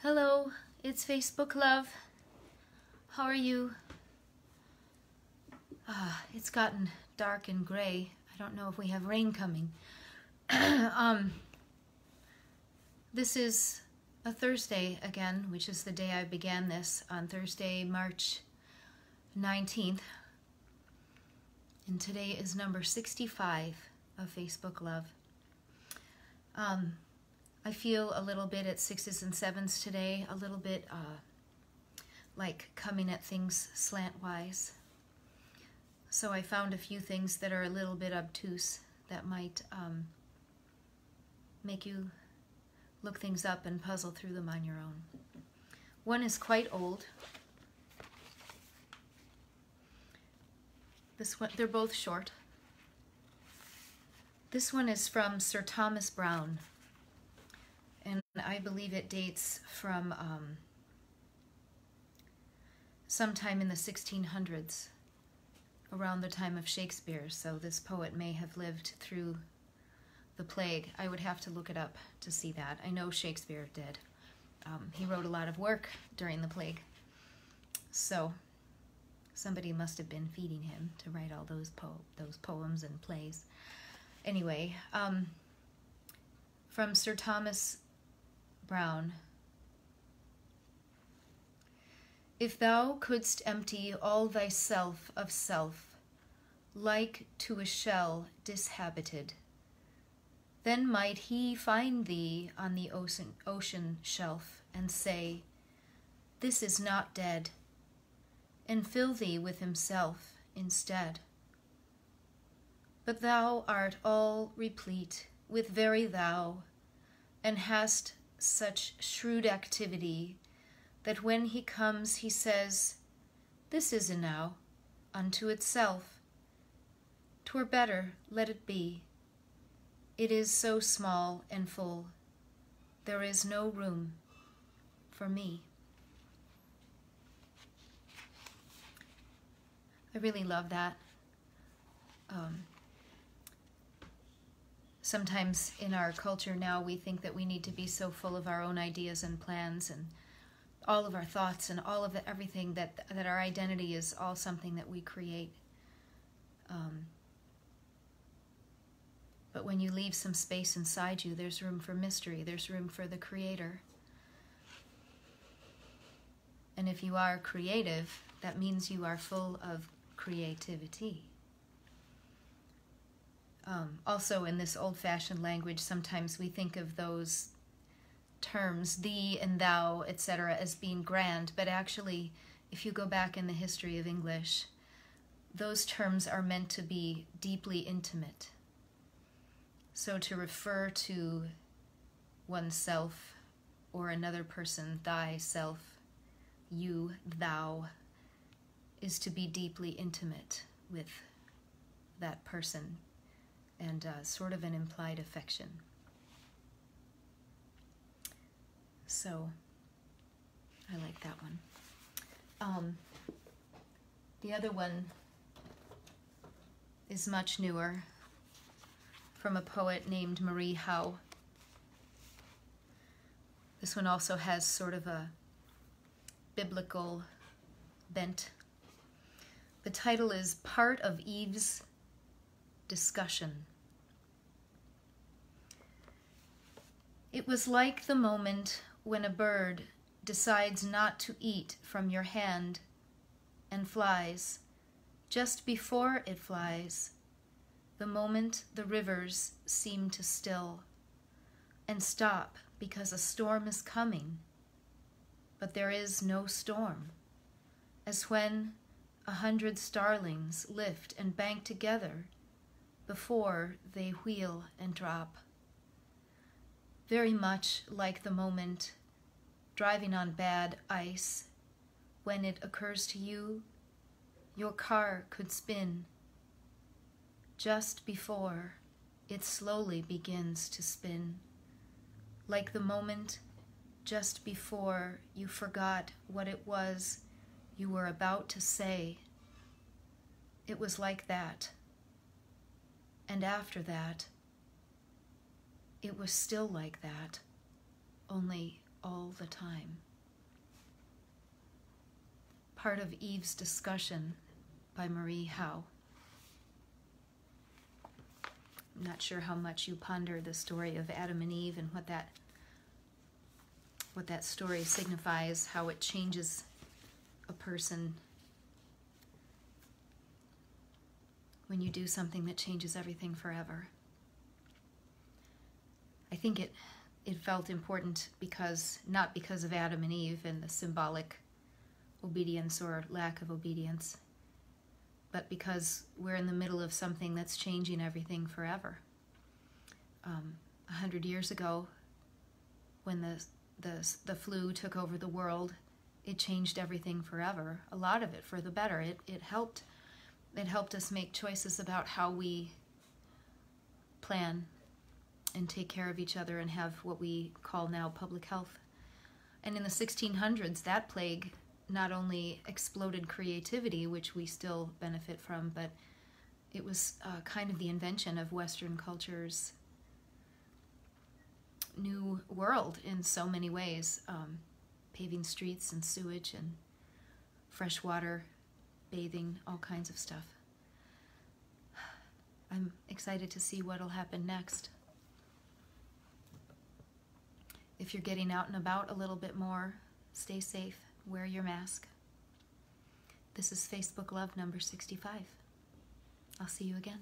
Hello, it's Facebook Love. How are you? It's gotten dark and gray. I don't know if we have rain coming. This is a Thursday again, which is the day I began this, on Thursday, March 19th. And today is number 65 of Facebook Love. I feel a little bit at 6s and 7s today, a little bit like coming at things slantwise. So I found a few things that are a little bit obtuse that might make you look things up and puzzle through them on your own. One is quite old. This one, they're both short. This one is from Sir Thomas Browne, and I believe it dates from sometime in the 1600s, around the time of Shakespeare, so this poet may have lived through the plague. I would have to look it up to see that. I know Shakespeare did. He wrote a lot of work during the plague, so somebody must have been feeding him to write all those poems and plays. Anyway, from Sir Thomas Browne. If thou couldst empty all thyself of self, like to a shell dishabited, then might he find thee on the ocean shelf, and say, this is not dead, and fill thee with himself instead. But thou art all replete with very thou, and hast such shrewd activity, that when he comes he says, this is enow unto itself. 'Twere better let it be. It is so small and full, there is no room for me. I really love that. Sometimes in our culture now we think that we need to be so full of our own ideas and plans and all of our thoughts and all of everything that our identity is all something that we create. But when you leave some space inside you, there's room for mystery, there's room for the Creator. And if you are creative, that means you are full of creativity. Also, in this old-fashioned language, sometimes we think of those terms, thee and thou, etc., as being grand, but actually, if you go back in the history of English, those terms are meant to be deeply intimate. So to refer to oneself or another person, thyself, you, thou, is to be deeply intimate with that person, and sort of an implied affection. So I like that one. The other one is much newer, from a poet named Marie Howe. This one also has sort of a biblical bent. The title is Part of Eve's Discussion. It was like the moment when a bird decides not to eat from your hand and flies. Just before it flies, the moment the rivers seem to still and stop because a storm is coming, but there is no storm, as when 100 starlings lift and bank together before they wheel and drop. Very much like the moment driving on bad ice, when it occurs to you your car could spin just before it slowly begins to spin, like the moment just before you forgot what it was you were about to say. It was like that, and after that, it was still like that, only all the time. Part of Eve's Discussion by Marie Howe. I'm not sure how much you ponder the story of Adam and Eve and what that story signifies, how it changes a person when you do something that changes everything forever. I think it felt important not because of Adam and Eve and the symbolic obedience or lack of obedience, but because we're in the middle of something that's changing everything forever. 100 years ago, when the flu took over the world, it changed everything forever. A lot of it for the better. It helped us make choices about how we plan and take care of each other and have what we call now public health. And in the 1600s, that plague not only exploded creativity, which we still benefit from, but it was kind of the invention of Western culture's new world in so many ways. Paving streets and sewage and fresh water, bathing, all kinds of stuff. I'm excited to see what'll happen next. If you're getting out and about a little bit more, stay safe, wear your mask. This is Facebook Love number 65. I'll see you again.